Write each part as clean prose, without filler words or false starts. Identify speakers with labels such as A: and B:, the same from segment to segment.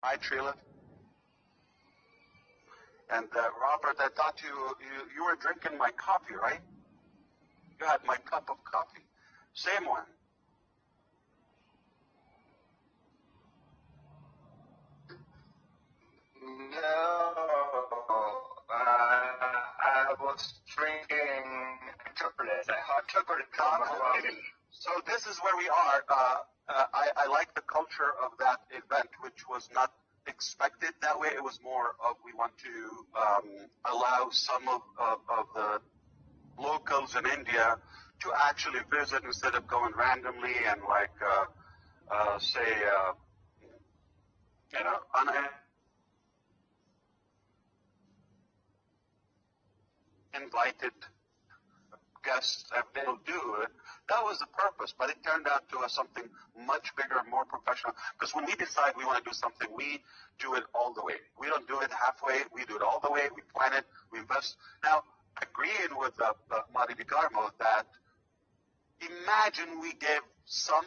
A: Hi, Trila. And Robert, I thought you were drinking my coffee, right? You had my cup of coffee. Same one.
B: No, I was drinking chocolate, hot chocolate.
A: So this is where we are. I like the culture of that event, which was not expected that way. It was more of we want to allow some of the locals in India to actually visit instead of going randomly and like say uninvited guests and they'll do it. That was the purpose, but it turned out to something much bigger, more professional. Because when we decide we want to do something, we do it all the way. We don't do it halfway. We do it all the way. We plan it. We invest. Now, agreeing with Marty DiCarmo that imagine we gave some,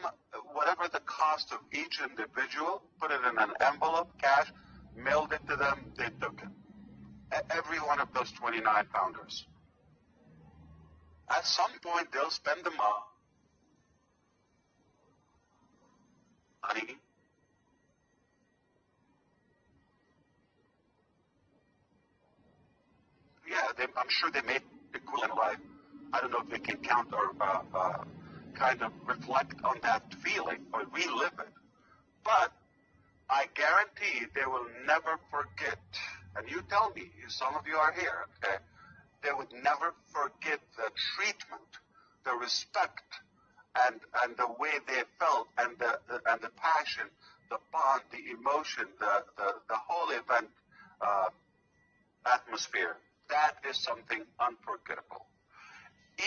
A: whatever the cost of each individual, put it in an envelope, cash, mailed it to them, they took it. Every one of those 29 founders. At some point, they'll spend the money. Yeah, I'm sure they made equivalent life. I don't know if they can count or kind of reflect on that feeling or relive it. But I guarantee they will never forget. And you tell me, some of you are here, okay? They would never forget the treatment, the respect, and the way they felt, and the passion, the bond, the emotion, the whole event atmosphere. That is something unforgettable.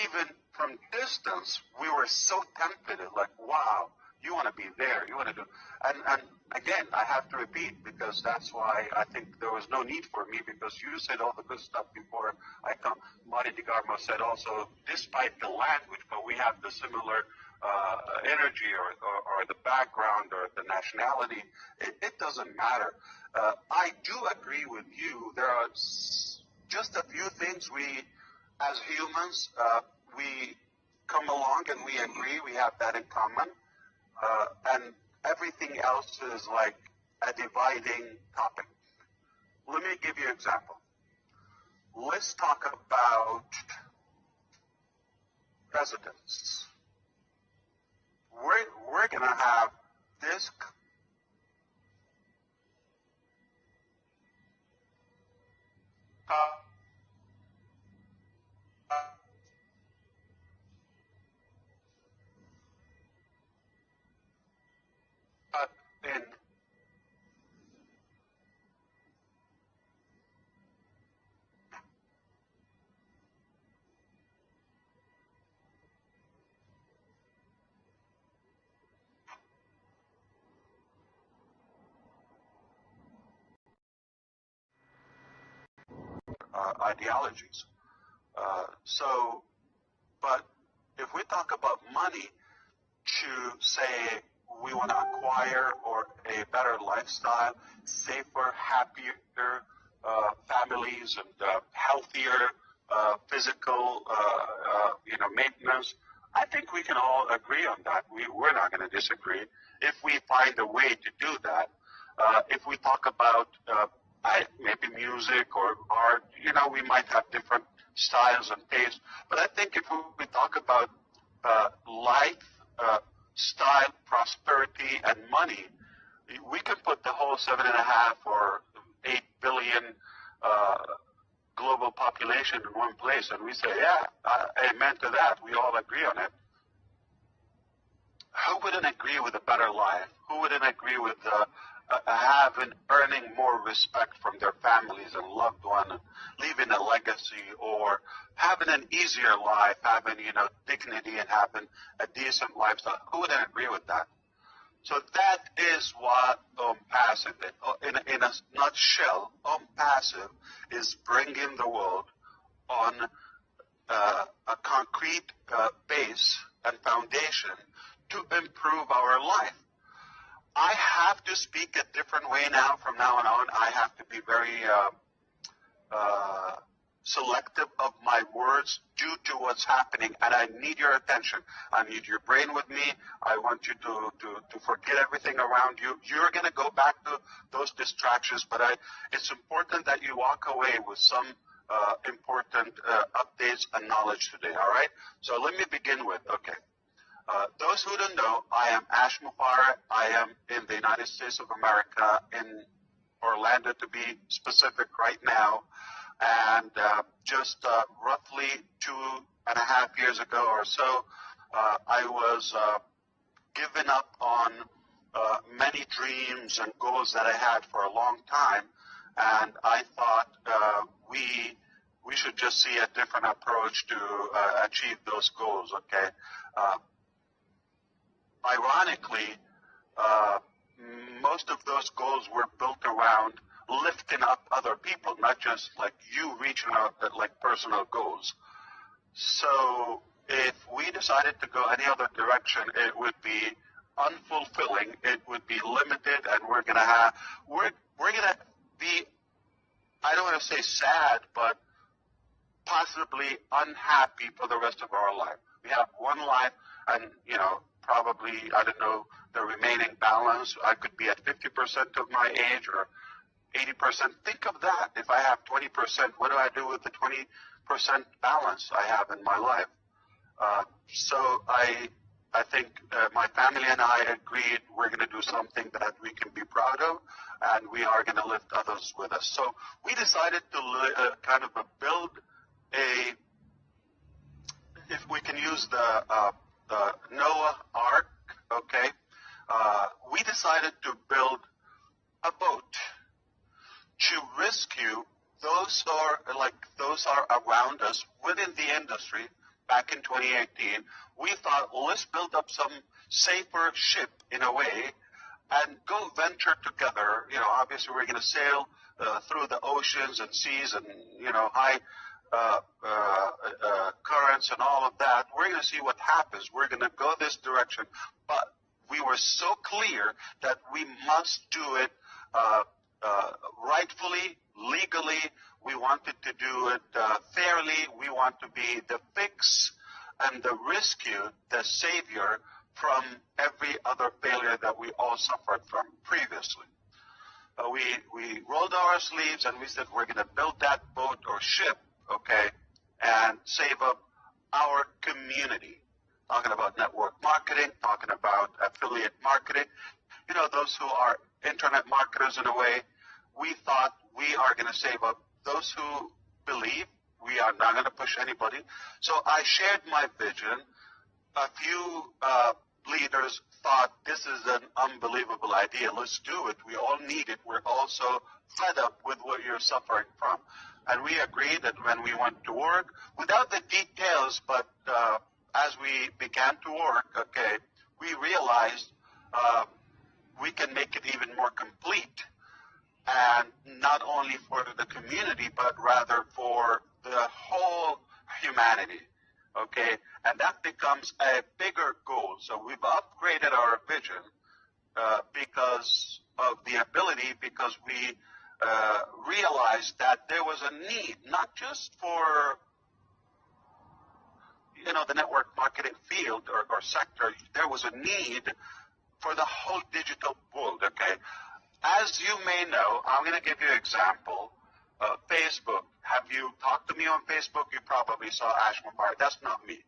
A: Even from distance, we were so tempted, like, wow, you want to be there, you want to do. And again, I have to repeat, because that's why I think there was no need for me, because you said all the good stuff before I come. Marty DiCarmo said also, despite the language, but we have the similar energy or the background or the nationality. It doesn't matter. I do agree with you. There are just a few things we, as humans, we come along and we agree. We have that in common. And everything else is like a dividing topic. Let me give you an example. Let's talk about presidents. We're going to have this in ideologies. But if we talk about money to say we want to acquire or a better lifestyle, safer, happier families, and healthier physical, maintenance, I think we can all agree on that. We're not going to disagree if we find a way to do that. If we talk about maybe music or art, we might have different styles and tastes. But I think if we talk about life, style, prosperity, and money, we can put the whole 7.5 or 8 billion global population in one place, and we say, yeah, amen to that. We all agree on it. Who wouldn't agree with a better life? Who wouldn't agree with earning more respect from their families and loved ones, and leaving a legacy, or having an easier life, having dignity, and having a decent lifestyle? Who wouldn't agree with that? So that is what Onpassive is. In a nutshell, Onpassive is bringing the world on a concrete base and foundation to improve our life. I have to speak a different way now. From now on, I have to be very selective of my words due to what's happening, and I need your attention. I need your brain with me. I want you to forget everything around you. You're going to go back to those distractions, but it's important that you walk away with some important updates and knowledge today, all right? So let me begin with, okay. Those who don't know, I am Ash Mubarak. I am in the United States of America, in Orlando to be specific right now. And just roughly 2.5 years ago or so, I was given up on many dreams and goals that I had for a long time. And I thought we should just see a different approach to achieve those goals, okay? Ironically, most of those goals were built around lifting up other people, not just like you reaching out at like personal goals. So if we decided to go any other direction, it would be unfulfilling, it would be limited, and we're gonna be, I don't want to say sad, but possibly unhappy for the rest of our life. We have one life, and probably, I don't know, the remaining balance, I could be at 50% of my age or 80%. Think of that. If I have 20%, what do I do with the 20% balance I have in my life? So I think my family and I agreed we're going to do something that we can be proud of, and we are going to lift others with us. So we decided to kind of build if we can use the Noah Ark, okay, we decided to build a boat to rescue those are around us within the industry. Back in 2018, we thought, well, let's build up some safer ship in a way and go venture together. Obviously we're going to sail through the oceans and seas and, high currents and all of that. We're going to see what happens. We're going to go this direction. But we were so clear that we must do it rightfully, legally. We wanted to do it fairly. We want to be the fix and the rescue, the savior from every other failure that we all suffered from previously. We rolled our sleeves and we said we're going to build that boat or ship, okay, and save up our community. Talking about network marketing, talking about affiliate marketing, those who are internet marketers in a way. We thought we are going to save up those who believe. We are not going to push anybody. So I shared my vision. A few leaders thought this is an unbelievable idea. Let's do it. We all need it. We're also fed up with what you're suffering from. And we agreed that when we went to work, without the details, but as we began to work, okay, we realized we can make it even more complete. And not only for the community, but rather for the whole humanity, okay? And that becomes a bigger goal. So we've upgraded our vision because of the ability, because we realized that there was a need, not just for, the network marketing field or sector. There was a need for the whole digital world, okay? As you may know, I'm going to give you an example. Facebook. Have you talked to me on Facebook? You probably saw Ash Mubarak. That's not me,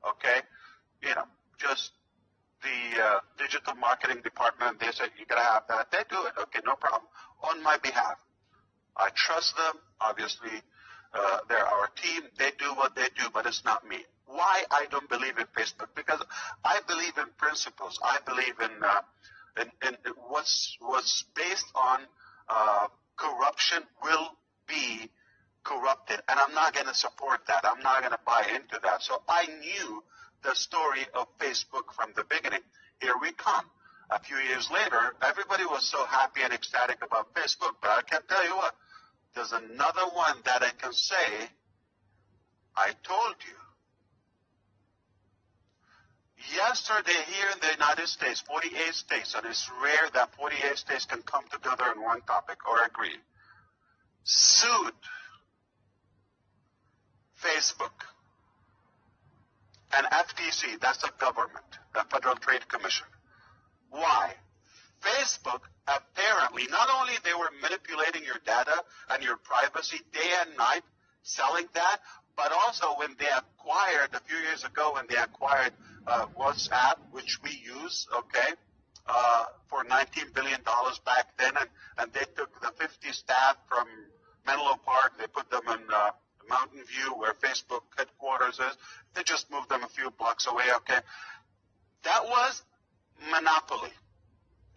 A: okay? Just the digital marketing department, they said, you got to have that. They do it. Okay, no problem. On my behalf. I trust them. Obviously, they're our team. They do what they do, but it's not me. Why I don't believe in Facebook? Because I believe in principles. I believe in what's based on corruption will be corrupted, and I'm not going to support that. I'm not going to buy into that. So I knew the story of Facebook from the beginning. Here we come. A few years later, everybody was so happy and ecstatic about Facebook, but I can tell you what, there's another one that I can say, I told you. Yesterday here in the United States, 48 states, and it's rare that 48 states can come together on one topic or agree, sued Facebook and FTC, that's the government, the Federal Trade Commission. Why? Facebook apparently, not only they were manipulating your data and your privacy day and night, selling that, but also when they acquired, a few years ago, when they acquired WhatsApp, which we use, okay, for $19 billion back then, and they took the 50 staff from Menlo Park, they put them in Mountain View, where Facebook headquarters is. They just moved them a few blocks away, okay? That was monopoly.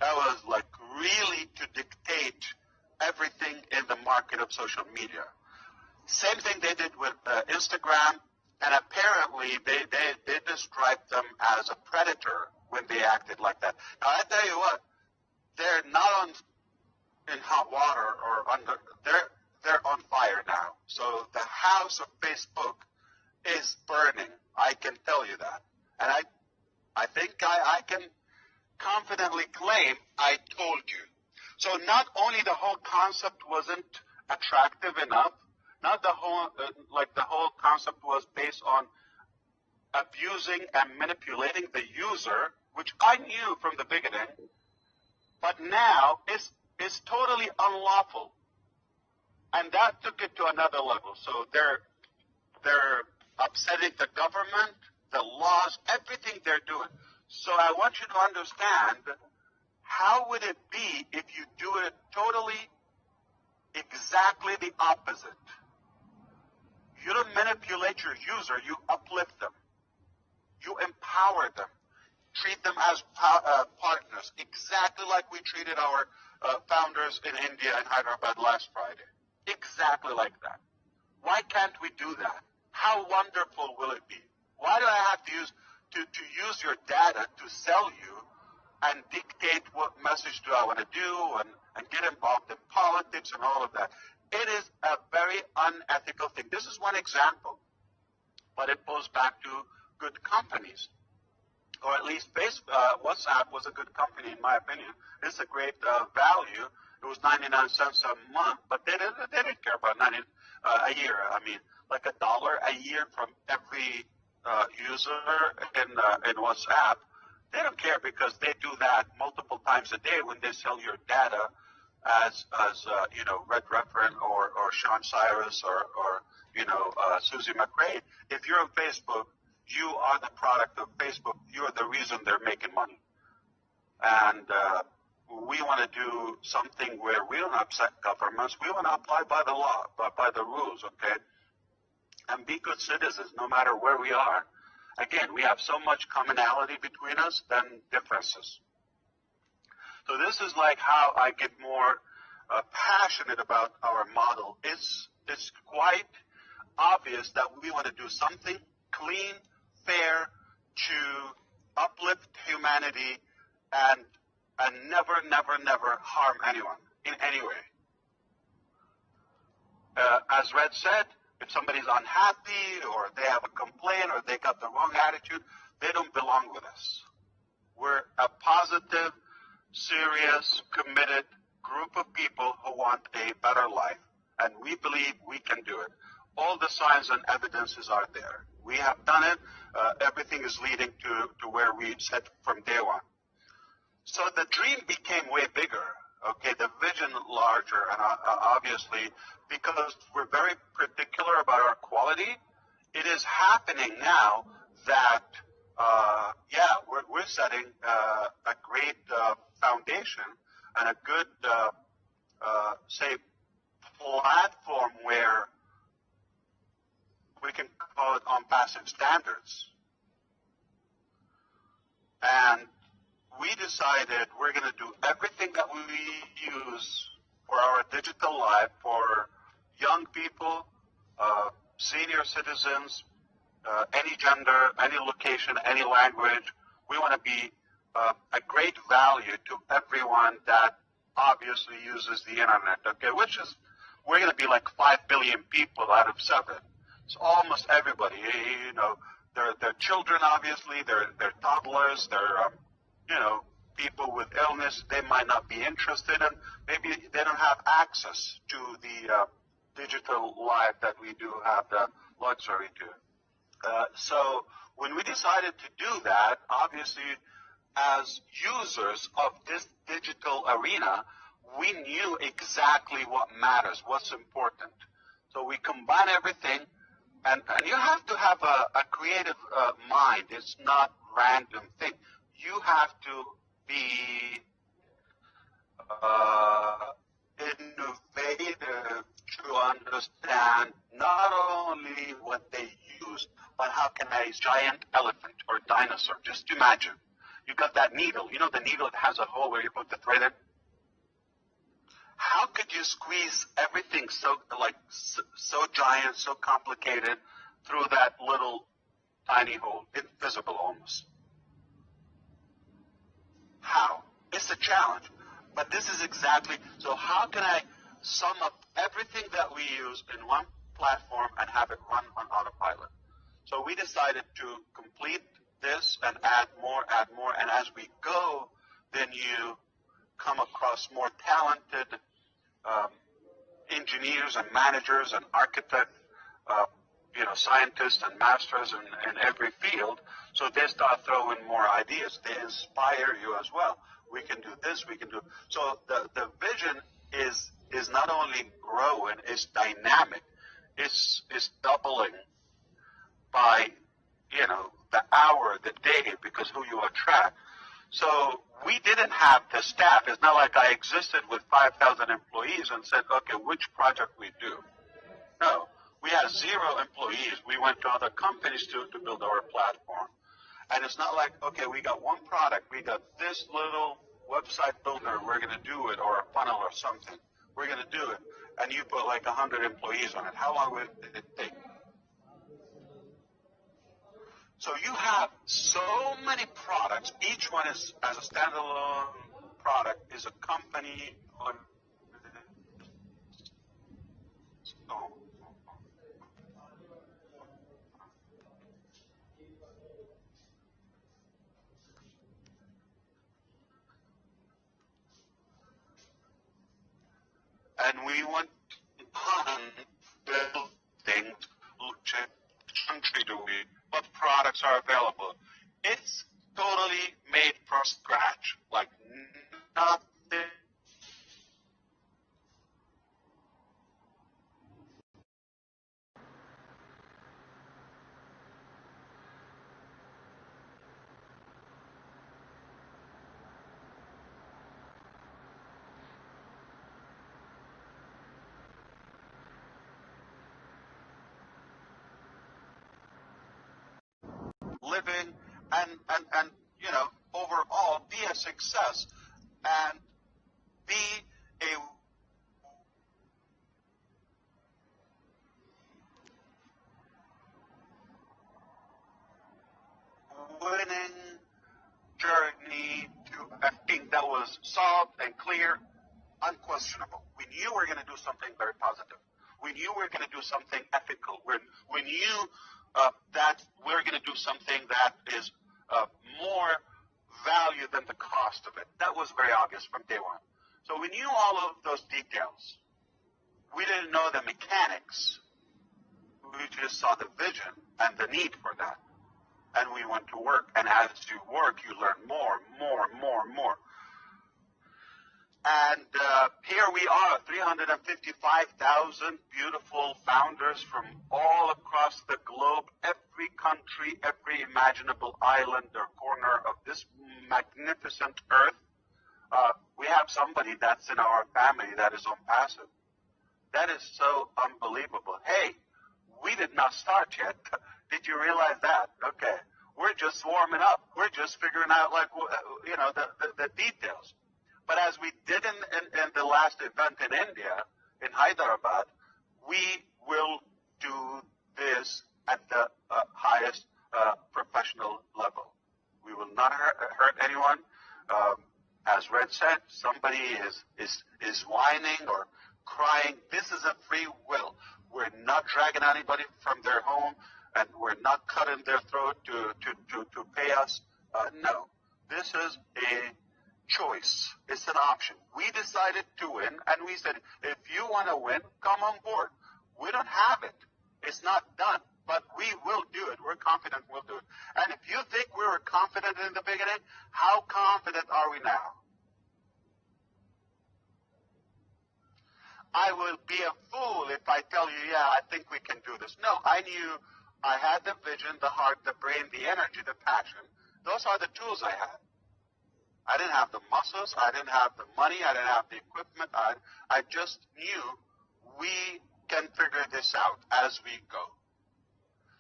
A: That was like really to dictate everything in the market of social media. Same thing they did with Instagram, and apparently they described them as a predator when they acted like that. Now, I tell you what, they're not in hot water or under, they're on fire now. So the house of Facebook is burning. I can tell you that. And I think I can confidently claim I told you. So not only the whole concept wasn't attractive enough, not the whole, the whole concept was based on abusing and manipulating the user, which I knew from the beginning, but now it's totally unlawful. And that took it to another level. So they're upsetting the government, the laws, everything they're doing. So I want you to understand, how would it be if you do it totally exactly the opposite? You don't manipulate your user, you uplift them. You empower them. Treat them as partners, exactly like we treated our founders in India and Hyderabad last Friday. Exactly like that. Why can't we do that? How wonderful will it be? Why do I have to use your data to sell you and dictate what message do I want to do and get involved in politics and all of that? It is a very unethical thing. This is one example, but it goes back to good companies, or at least WhatsApp was a good company in my opinion. It's a great value. It was 99 cents a month, but they didn't care about a year. I mean, like $1 a year from every user in WhatsApp. They don't care because they do that multiple times a day when they sell your data as Red Referent or Sean Cyrus or Susie McRae. If you're on Facebook, you are the product of Facebook. You're the reason they're making money. And we want to do something where we don't upset governments. We want to apply by the law, by the rules, okay? And be good citizens no matter where we are. Again, we have so much commonality between us than differences. So this is like how I get more passionate about our model. It's quite obvious that we want to do something clean, fair, to uplift humanity and never, never, never harm anyone in any way. As Red said, if somebody's unhappy or they have a complaint or they got the wrong attitude, they don't belong with us. We're a positive, serious, committed group of people who want a better life, and we believe we can do it. All the signs and evidences are there. We have done it. Everything is leading to where we said from day one. So the dream became way bigger, okay, the vision larger, and obviously, because we're very particular about our quality, it is happening now that, we're setting a great foundation and a good, platform where we can call it Onpassive standards. And we decided we're going to do everything that we use for our digital life, for young people, senior citizens, any gender, any location, any language. We want to be a great value to everyone that obviously uses the internet, okay, which is, we're going to be like 5 billion people out of 7. It's almost everybody, They're children, obviously. They're toddlers. They're people with illness. They might not be interested, and maybe they don't have access to the digital life that we do have the luxury to. So when we decided to do that, obviously, as users of this digital arena, we knew exactly what matters, what's important. So we combine everything, and you have to have a creative mind. It's not random thing. You have to be innovative to understand not only what they use, but how can a giant elephant or dinosaur, just imagine, you got that needle, the needle that has a hole where you put the thread in? How could you squeeze everything so giant, so complicated through that little tiny hole, invisible almost? How? It's a challenge. But this is exactly, so how can I sum up everything that we use in one platform and have it run on autopilot? So we decided to complete this and add more, and as we go, then you come across more talented engineers and managers and architects, scientists and masters in every field. So they start throwing more ideas. They inspire you as well. We can do this. We can do. So the vision is not only growing, it's dynamic. It's doubling by the hour, the day, because who you attract. So we didn't have the staff. It's not like I existed with 5,000 employees and said, okay, which project we do. No, we had 0 employees. We went to other companies to build our platform. And it's not like, okay, we got one product. We got this little website builder. We're going to do it, or a funnel or something. We're going to do it. And you put like 100 employees on it. How long would it take? So you have so many products. Each one is, as a standalone product, is a company on its own. And we want to build things, check country do we, what products are available. It's totally made from scratch, like nothing. Living and overall be a success and be a winning journey to a thing that was solved and clear, unquestionable. We knew we were going to do something very positive. We knew we were going to do something ethical. We knew that we're going to do something that is more value than the cost of it. That was very obvious from day one. So we knew all of those details. We didn't know the mechanics. We just saw the vision and the need for that. And we went to work. And as you work, you learn more. And here we are, 355,000 beautiful founders from all across the globe, every country, every imaginable island or corner of this magnificent earth. We have somebody that's in our family that is Onpassive. That is so unbelievable. Hey, we did not start yet. Did you realize that? Okay. We're just warming up. We're just figuring out, the details. But as we did in the last event in India, in Hyderabad, we will do this at the highest professional level. We will not hurt anyone. As Red said, somebody is whining or crying. This is a free will. We're not dragging anybody from their home. and we're not cutting their throat to pay us. No, this is a choice. It's an option. We decided to win, and we said, if you want to win, come on board. We don't have it. It's not done, but we will do it. We're confident we'll do it. And if you think we were confident in the beginning, how confident are we now? I will be a fool if I tell you, yeah, I think we can do this. No, I knew I had the vision, the heart, the brain, the energy, the passion. Those are the tools I had. I didn't have the muscles. I didn't have the money. I didn't have the equipment. I just knew we can figure this out as we go.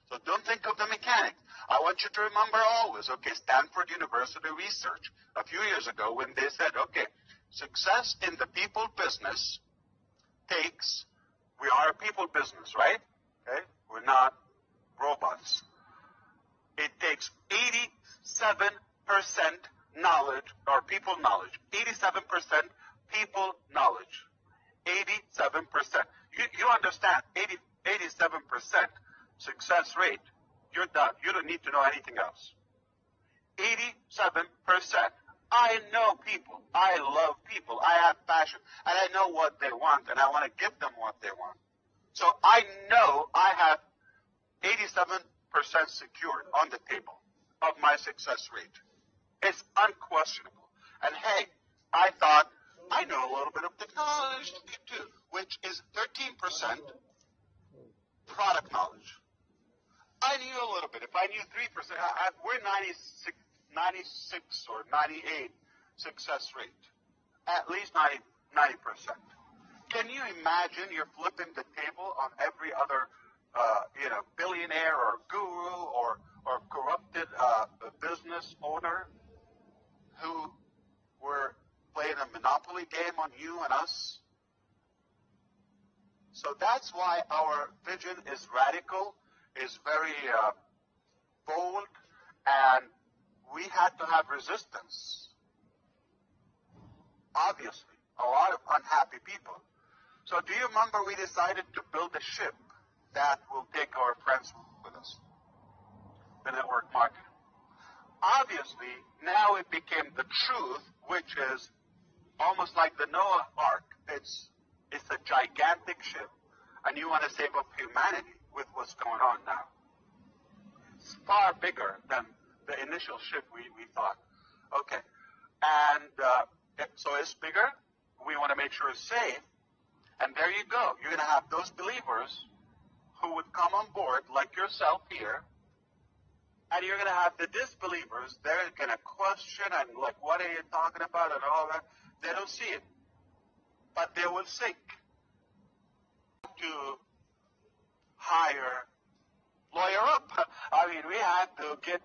A: So don't think of the mechanics. I want you to remember always, okay, Stanford University research a few years ago when they said, okay, success in the people business takes, we are a people business, right? Okay? We're not robots. It takes 87% knowledge, or people knowledge. 87% people knowledge. 87%. You understand, 87% success rate. You're done. You don't need to know anything else. 87%. I know people. I love people. I have passion. And I know what they want, and I want to give them what they want. So I know I have 87% secured on the table of my success rate. It's unquestionable. And hey, I thought, I know a little bit of technology too, which is 13% product knowledge. I knew a little bit. If I knew 3%, we're 96 or 98 success rate, at least 90%. Can you imagine you're flipping the table on every other, billionaire or guru or corrupted business owner who were playing a monopoly game on you and us? So that's why our vision is radical, is very bold, and we had to have resistance. Obviously, a lot of unhappy people. So do you remember we decided to build a ship that will take our friends with us? The network marketing. Obviously, now it became the truth, which is almost like the Noah Ark. It's a gigantic ship, and you want to save up humanity with what's going on now. It's far bigger than the initial ship we thought. Okay, and so it's bigger. We want to make sure it's safe, and there you go. You're going to have those believers who would come on board, like yourself here, and you're going to have the disbelievers. They're going to question and like, what are you talking about and all that. They don't see it, but they will sink. To hire, lawyer up. I mean, we had to get